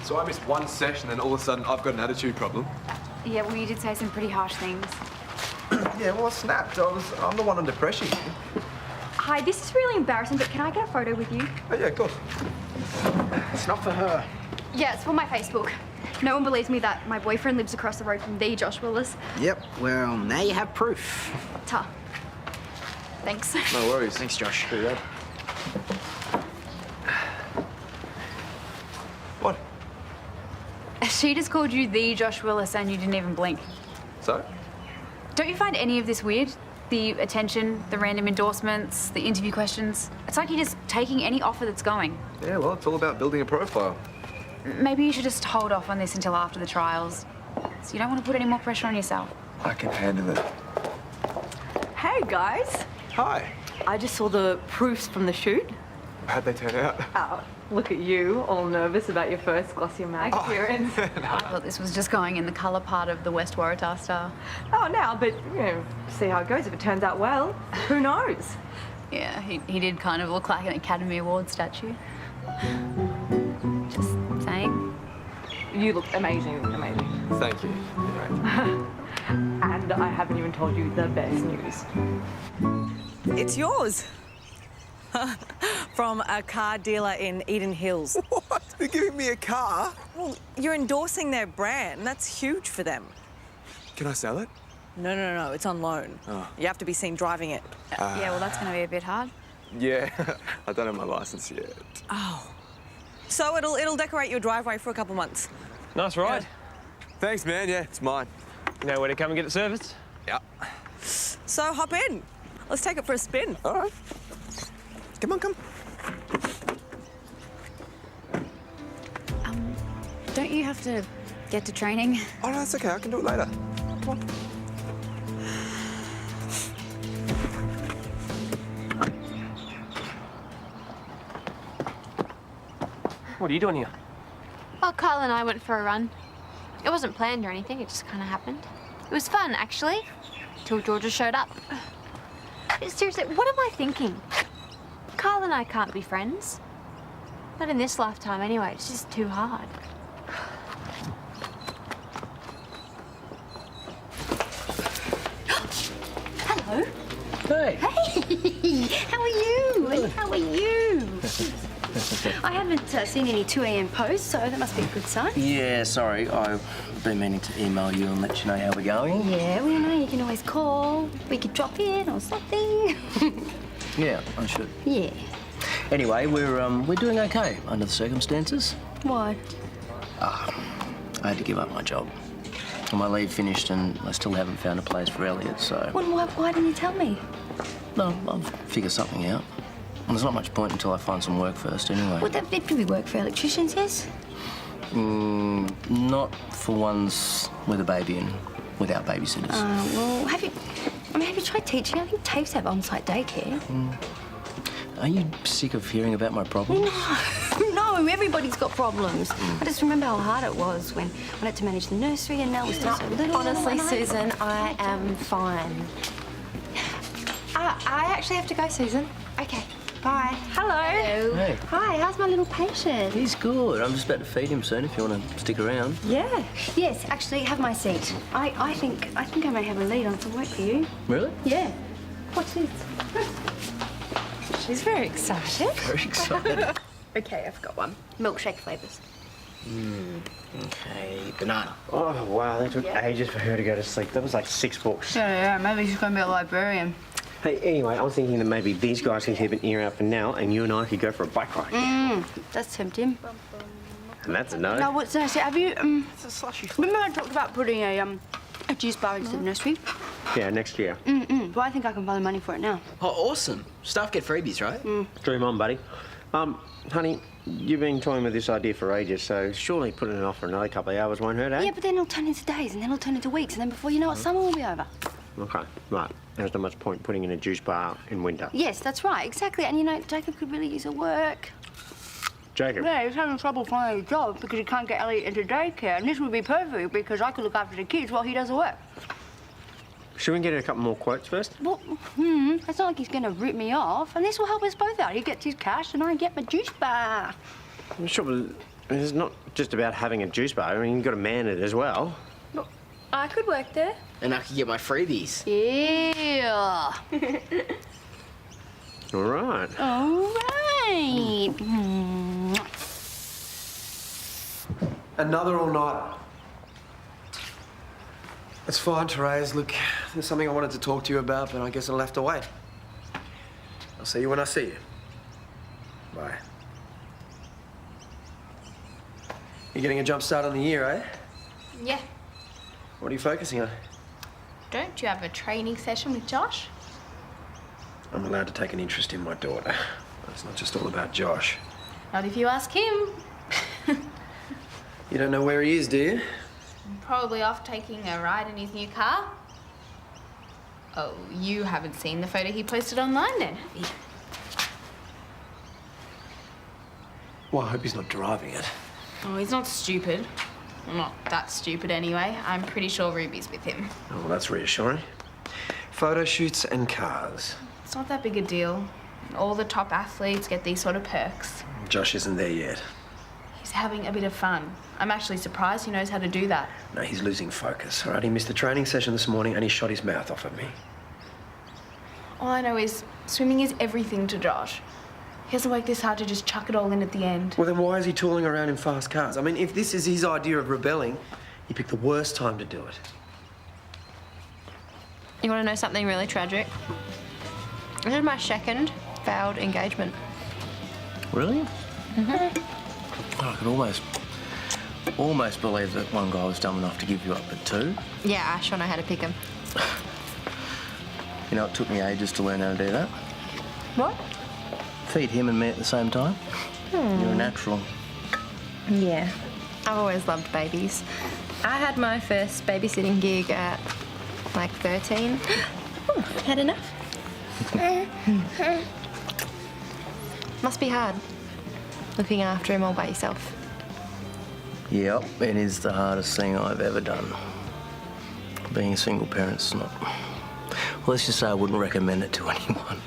So I missed one session and all of a sudden I've got an attitude problem. Yeah, well, you did say some pretty harsh things. Yeah, well, I snapped. I'm the one under pressure here. Hi, this is really embarrassing, but can I get a photo with you? Oh, yeah, of course. It's not for her. Yeah, it's for my Facebook. No one believes me that my boyfriend lives across the road from the Josh Willis. Yep, well, now you have proof. Ta. Thanks. No worries. Thanks, Josh. See you. What? She just called you the Josh Willis and you didn't even blink. So? Don't you find any of this weird? The attention, the random endorsements, the interview questions? It's like you're just taking any offer that's going. Yeah, well, it's all about building a profile. Maybe you should just hold off on this until after the trials. So you don't want to put any more pressure on yourself. I can handle it. Hey, guys. Hi. I just saw the proofs from the shoot. How'd they turn out? Oh, look at you, all nervous about your first Glossier Mag appearance. I thought this was just going in the colour part of the West Waratah Star. Oh, now, but, you know, see how it goes. If it turns out well, who knows? Yeah, he did kind of look like an Academy Award statue. Just saying. You look amazing, amazing. Thank you. Anyway. And I haven't even told you the best news. It's yours. From a car dealer in Eden Hills. What? They're giving me a car? Well, you're endorsing their brand. That's huge for them. Can I sell it? No. It's on loan. Oh. You have to be seen driving it. Yeah, well, that's going to be a bit hard. Yeah, I don't have my license yet. Oh. So it'll decorate your driveway for a couple months. Nice ride. Thanks, man. Yeah, it's mine. You know where to come and get it serviced? Yeah. So hop in. Let's take it for a spin. All right. Come on, come. Don't you have to get to training? Oh, no, that's okay. I can do it later. Come on. What are you doing here? Well, Karl and I went for a run. It wasn't planned or anything, it just kind of happened. It was fun, actually, till Georgia showed up. Seriously, what am I thinking? Karl and I can't be friends. Not in this lifetime, anyway. It's just too hard. Hello. Hey. Hey, how are you? How are you? I haven't seen any 2 a.m. posts, so that must be a good sign. Yeah, sorry. I've been meaning to email you and let you know how we're going. Yeah, well, you know, you can always call. We could drop in or something. Yeah, I should. Yeah. Anyway, we're doing okay under the circumstances. What? I had to give up my job. My leave finished and I still haven't found a place for Elliot, so... Well, why didn't you tell me? No, I'll figure something out. And there's not much point until I find some work first, anyway. Would that be work for electricians, yes? Not for ones with a baby and without babysitters. Well, have you tried teaching? I think TAFEs have on-site daycare. Are you sick of hearing about my problems? No, everybody's got problems. I just remember how hard it was when I had to manage the nursery and Nell was still so little. Honestly, Susan, I am fine. I actually have to go, Susan. Okay, bye. Hello. Hello. Hey. Hi, how's my little patient? He's good. I'm just about to feed him soon if you want to stick around. Yeah. Yes, actually, have my seat. I think I may have a lead on some work for you. Really? Yeah. What's this? She's very excited. Very excited. Okay, I've got one. Milkshake flavours. Okay, banana. Oh, wow, that took ages for her to go to sleep. That was like 6 books. Yeah, maybe she's going to be a librarian. Hey, anyway, I was thinking that maybe these guys can keep an ear out for now and you and I could go for a bike ride. That's tempting. And that's a no. No, what's that? Have you, It's a slushy. Remember I talked about putting a juice bar into the nursery? Yeah, next year. Well, I think I can find the money for it now. Oh, awesome. Staff get freebies, right? Dream on, buddy. Honey, you've been toying with this idea for ages, so surely putting it off for another couple of hours won't hurt, eh? Yeah, but then it'll turn into days, and then it'll turn into weeks, and then before you know it, summer will be over. Okay, right. There's not much point putting in a juice bar in winter. Yes, that's right, exactly. And you know, Jacob could really use a work. Jacob? Yeah, he's having trouble finding a job because he can't get Elliot into daycare, and this would be perfect because I could look after the kids while he does the work. Should we get a couple more quotes first? Well, it's not like he's going to rip me off, and this will help us both out. He gets his cash, and I get my juice bar. Sure, but It's not just about having a juice bar. I mean, you've got to man it as well. Well, I could work there. And I could get my freebies. Yeah. All right. All right. Another all-nighter. It's fine, Therese. Look, there's something I wanted to talk to you about, but I guess I'll have to wait. I'll see you when I see you. Bye. You're getting a jump start on the year, eh? Yeah. What are you focusing on? Don't you have a training session with Josh? I'm allowed to take an interest in my daughter. It's not just all about Josh. Not if you ask him. You don't know where he is, do you? Probably off taking a ride in his new car. Oh, you haven't seen the photo he posted online then, have you? Well, I hope he's not driving it. Oh, he's not stupid. Well, not that stupid anyway. I'm pretty sure Ruby's with him. Oh, well, that's reassuring. Photo shoots and cars. It's not that big a deal. All the top athletes get these sort of perks. Josh isn't there yet. He's having a bit of fun. I'm actually surprised he knows how to do that. No, he's losing focus, all right? He missed the training session this morning and he shot his mouth off at me. All I know is swimming is everything to Josh. He hasn't worked this hard to just chuck it all in at the end. Well, then why is he tooling around in fast cars? I mean, if this is his idea of rebelling, he picked the worst time to do it. You want to know something really tragic? This is my second failed engagement. Really? Mm-hmm. Oh, I could almost believe that one guy was dumb enough to give you up at 2. Yeah, Ash, I know how to pick him. You know, it took me ages to learn how to do that. What? Feed him and me at the same time. You're a natural. Yeah, I've always loved babies. I had my first babysitting gig at like 13. Ooh, had enough. Must be hard, looking after him all by yourself. Yep, it is the hardest thing I've ever done. Being a single parent's not... Well, let's just say I wouldn't recommend it to anyone.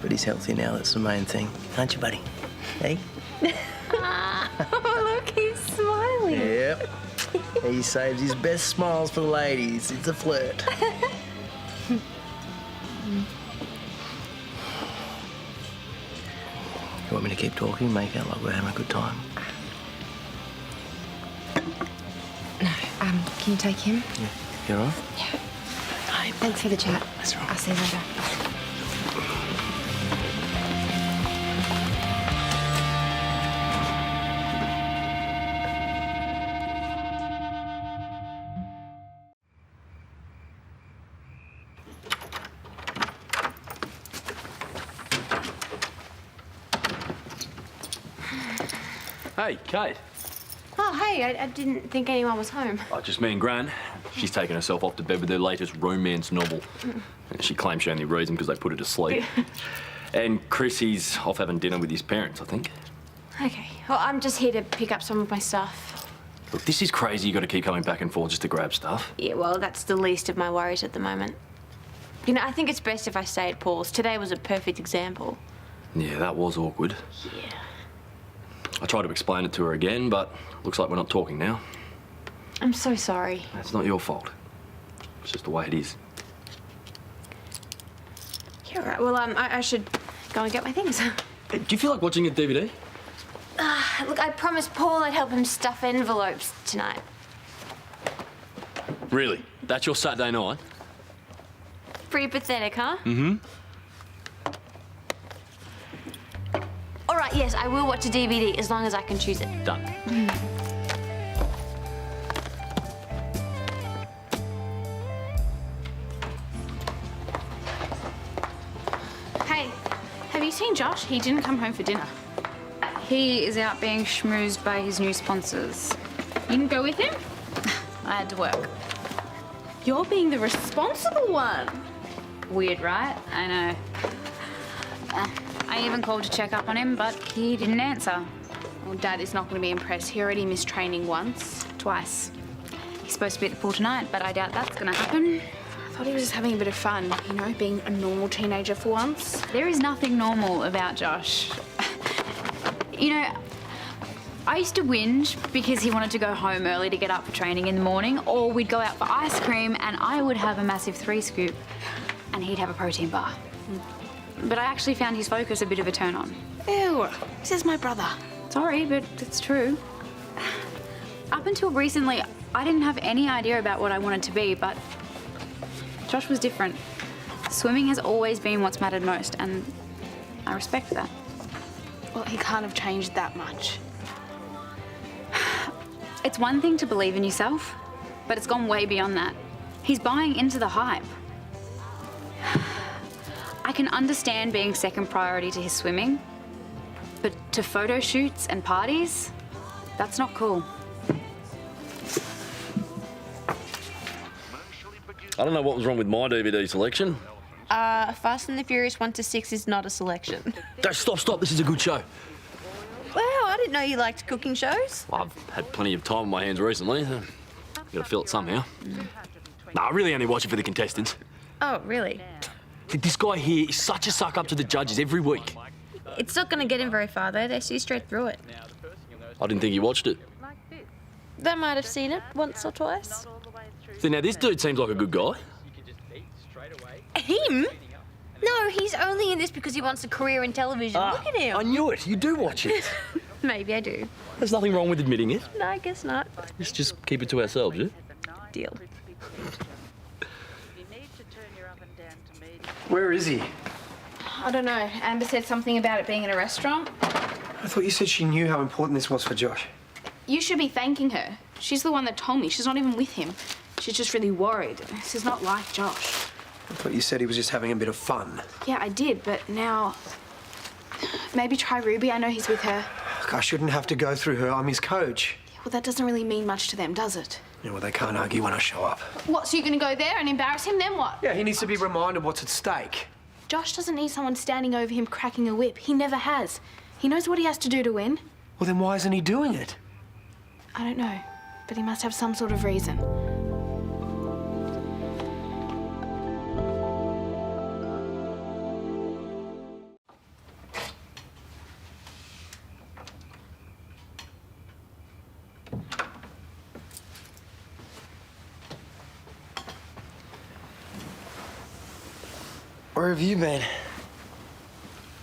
But he's healthy now, that's the main thing. Aren't you, buddy? Hey? Oh, look, he's smiling. Yep. He saves his best smiles for the ladies. It's a flirt. You want me to keep talking, make out like we're having a good time? No, can you take him? Yeah. You all right? Yeah. No, thanks for the chat. That's right. I'll see you later. Hey, Kate. Oh, hey, I didn't think anyone was home. Oh, just me and Gran. She's taken herself off to bed with her latest romance novel. She claims she only reads them because they put her to sleep. And Chris, he's off having dinner with his parents, I think. Okay, well, I'm just here to pick up some of my stuff. Look, this is crazy. You got to keep coming back and forth just to grab stuff. Yeah, well, that's the least of my worries at the moment. You know, I think it's best if I stay at Paul's. Today was a perfect example. Yeah, that was awkward. Yeah. I tried to explain it to her again, but looks like we're not talking now. I'm so sorry. That's not your fault. It's just the way it is. Yeah, right. Well, I should go and get my things. Hey, do you feel like watching a DVD? Look, I promised Paul I'd help him stuff envelopes tonight. Really? That's your Saturday night? Pretty pathetic, huh? Mm-hmm. All right, yes, I will watch a DVD as long as I can choose it. Done. Hey, have you seen Josh? He didn't come home for dinner. He is out being schmoozed by his new sponsors. You didn't go with him? I had to work. You're being the responsible one. Weird, right? I know. I even called to check up on him, but he didn't answer. Well, Dad is not going to be impressed. He already missed training once. Twice. He's supposed to be at the pool tonight, but I doubt that's gonna happen. I thought he was just having a bit of fun, you know, being a normal teenager for once. There is nothing normal about Josh. You know, I used to whinge because he wanted to go home early to get up for training in the morning, or we'd go out for ice cream and I would have a massive 3 scoop and he'd have a protein bar. But I actually found his focus a bit of a turn on. Ew, this is my brother. Sorry, but it's true. Up until recently, I didn't have any idea about what I wanted to be, but Josh was different. Swimming has always been what's mattered most, and I respect that. Well, he can't have changed that much. It's one thing to believe in yourself, but it's gone way beyond that. He's buying into the hype. I can understand being second priority to his swimming, but to photo shoots and parties, that's not cool. I don't know what was wrong with my DVD selection. Fast and the Furious 1 to 6 is not a selection. Stop. This is a good show. Wow, I didn't know you liked cooking shows. Well, I've had plenty of time on my hands recently. Gotta fill it somehow. Nah, I really only watch it for the contestants. Oh, really? This guy here is such a suck up to the judges every week. It's not going to get him very far, though. They see straight through it. I didn't think he watched it. They might have seen it once or twice. See, now this dude seems like a good guy. Him? No, he's only in this because he wants a career in television. Look at him. I knew it. You do watch it. Maybe I do. There's nothing wrong with admitting it. No, I guess not. Let's just keep it to ourselves, yeah? Deal. Where is he? I don't know. Amber said something about it being in a restaurant. I thought you said she knew how important this was for Josh. You should be thanking her. She's the one that told me. She's not even with him. She's just really worried. This is not like Josh. I thought you said he was just having a bit of fun. Yeah, I did, but now... Maybe try Ruby. I know he's with her. Look, I shouldn't have to go through her. I'm his coach. Well, that doesn't really mean much to them, does it? Yeah, well, they can't argue when I show up. What, so you're going to go there and embarrass him, then what? Yeah, he needs to be reminded what's at stake. Josh doesn't need someone standing over him cracking a whip. He never has. He knows what he has to do to win. Well, then why isn't he doing it? I don't know, but he must have some sort of reason. Where have you been?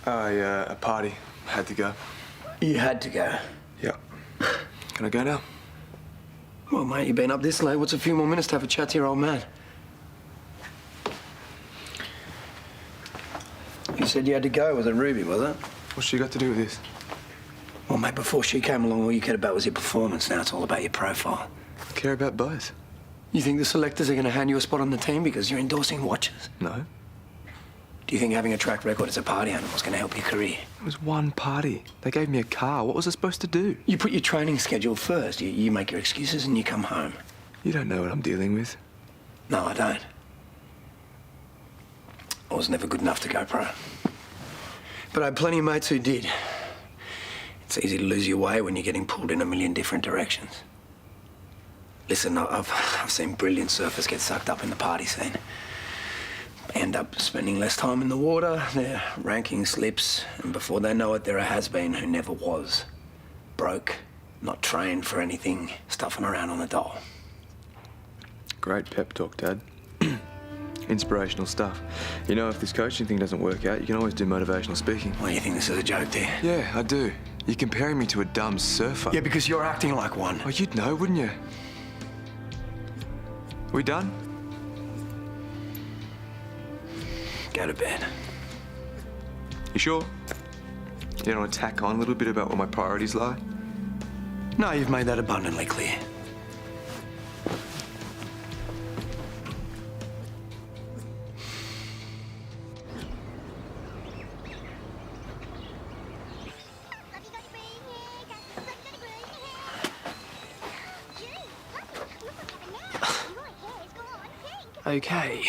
A party. Had to go. You had to go? Yeah. Can I go now? Well, mate, you've been up this late. What's a few more minutes to have a chat to your old man? You said you had to go. Was it Ruby, was it? What's she got to do with this? Well, mate, before she came along, all you cared about was your performance. Now it's all about your profile. I care about both. You think the selectors are going to hand you a spot on the team because you're endorsing watches? No. Do you think having a track record as a party animal is going to help your career? It was one party. They gave me a car. What was I supposed to do? You put your training schedule first. You make your excuses and you come home. You don't know what I'm dealing with. No, I don't. I was never good enough to go pro. But I had plenty of mates who did. It's easy to lose your way when you're getting pulled in a million different directions. Listen, I've seen brilliant surfers get sucked up in the party scene. End up spending less time in the water, their ranking slips, and before they know it, they're a has-been who never was. Broke, not trained for anything, stuffing around on a dole. Great pep talk, Dad. Inspirational stuff. You know, if this coaching thing doesn't work out, you can always do motivational speaking. Well, you think this is a joke, do you? Yeah, I do. You're comparing me to a dumb surfer. Yeah, because you're acting like one. Oh, you'd know, wouldn't you? We done? Go to bed. You sure? You don't want to tack on a little bit about where my priorities lie? No, you've made that abundantly clear. Okay.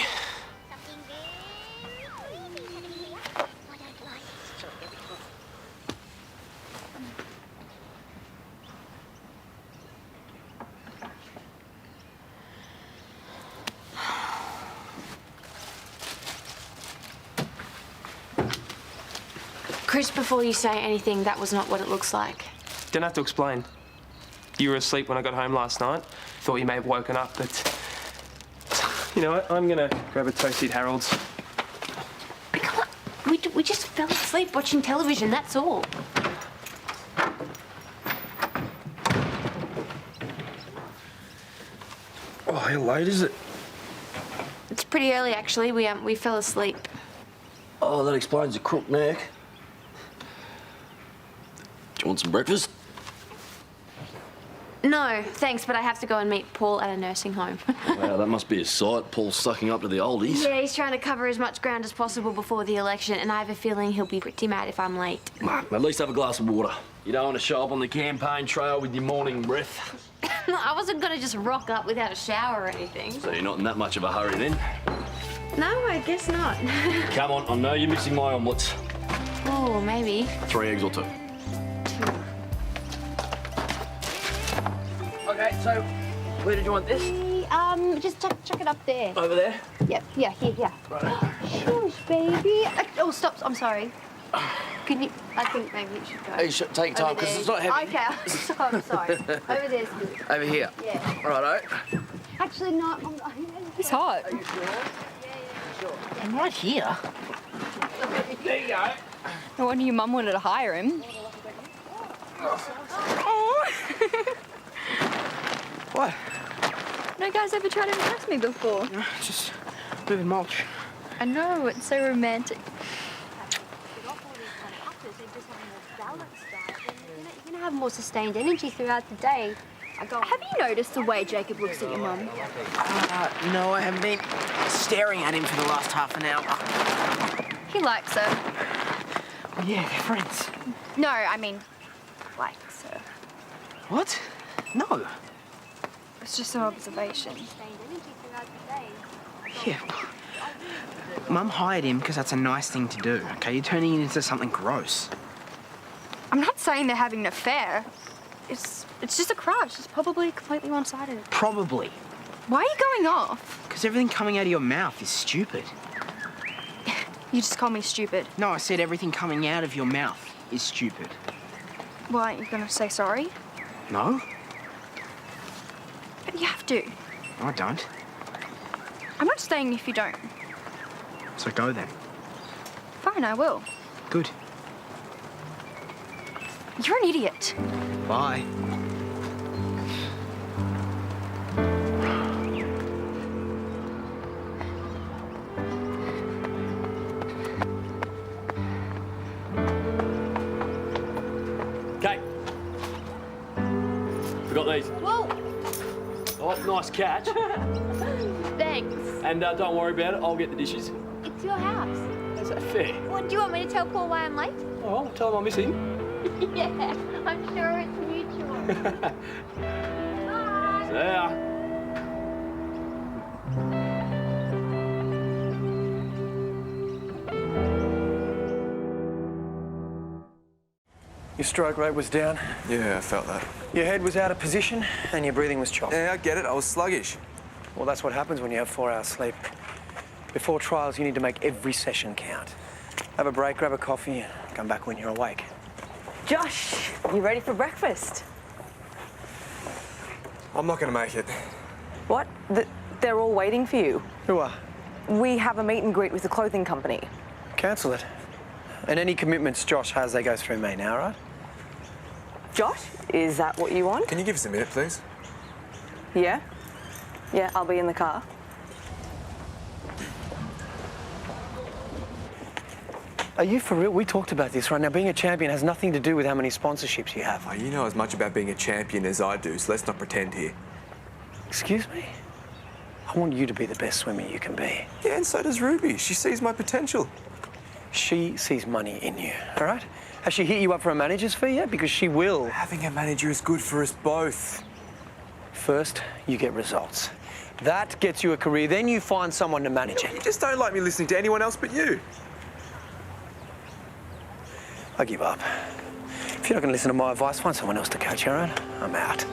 Chris, before you say anything, that was not what it looks like. Didn't have to explain. You were asleep when I got home last night. Thought you may have woken up, but... You know what? I'm gonna grab a toasty at Harold's. Come on. We just fell asleep watching television, that's all. Oh, how late is it? It's pretty early, actually. We fell asleep. Oh, that explains the crook neck. Do you want some breakfast? No, thanks, but I have to go and meet Paul at a nursing home. Wow, that must be a sight. Paul's sucking up to the oldies. Yeah, he's trying to cover as much ground as possible before the election, and I have a feeling he'll be pretty mad if I'm late. At least have a glass of water. You don't want to show up on the campaign trail with your morning breath. I wasn't gonna just rock up without a shower or anything. So you're not in that much of a hurry then? No, I guess not. Come on, I know you're missing my omelettes. Oh, maybe. 3 eggs or 2. 2. Okay, so where did you want this? Just chuck it up there. Over there? Yep, yeah, here. Right. Shush, baby. Oh, stop, I'm sorry. Can you, I think maybe you should go. Hey, you should take time, because it's not heavy. Okay, I'm sorry. Over there's good. Over here? Yeah. Righto. Actually, not. It's hot. Are you sure? Yeah. I'm right here. There you go. No wonder your mum wanted to hire him. What? No guy's ever tried to impress me before. Just moving mulch. I know, it's so romantic. You're gonna have more sustained energy throughout the day. Have you noticed the way Jacob looks at your mum? No, I haven't been staring at him for the last half an hour. He likes her. Oh, yeah, they're friends. No, I mean, likes her. What? No. It's just an observation. Yeah. Mum hired him because that's a nice thing to do, okay? You're turning it into something gross. I'm not saying they're having an affair. It's just a crush. It's probably completely one-sided. Probably. Why are you going off? Because everything coming out of your mouth is stupid. You just call me stupid. No, I said everything coming out of your mouth is stupid. Well, aren't you gonna say sorry? No? But you have to. No, I don't. I'm not staying if you don't. So go then. Fine, I will. Good. You're an idiot. Bye. Okay. We got these. Whoa! Oh, nice catch. Thanks. And don't worry about it. I'll get the dishes. It's your house. Is that fair? Well, do you want me to tell Paul why I'm late? Oh, I'll tell him I miss him. Yeah, I'm sure it's mutual. Bye. See ya. Your stroke rate was down. Yeah, I felt that. Your head was out of position and your breathing was choppy. Yeah, I get it. I was sluggish. Well, that's what happens when you have 4 hours sleep. Before trials, you need to make every session count. Have a break, grab a coffee, and come back when you're awake. Josh, you ready for breakfast? I'm not going to make it. What? They're all waiting for you. Who are? We have a meet and greet with the clothing company. Cancel it. And any commitments Josh has, they go through me now, right? Josh, is that what you want? Can you give us a minute, please? Yeah? Yeah, I'll be in the car. Are you for real? We talked about this right now. Being a champion has nothing to do with how many sponsorships you have. Oh, you know as much about being a champion as I do, so let's not pretend here. Excuse me? I want you to be the best swimmer you can be. Yeah, and so does Ruby. She sees my potential. She sees money in you, all right? Has she hit you up for a manager's fee yet? Because she will. Having a manager is good for us both. First, you get results. That gets you a career, then you find someone to manage it. You just don't like me listening to anyone else but you. I give up. If you're not going to listen to my advice, find someone else to coach, all right? I'm out.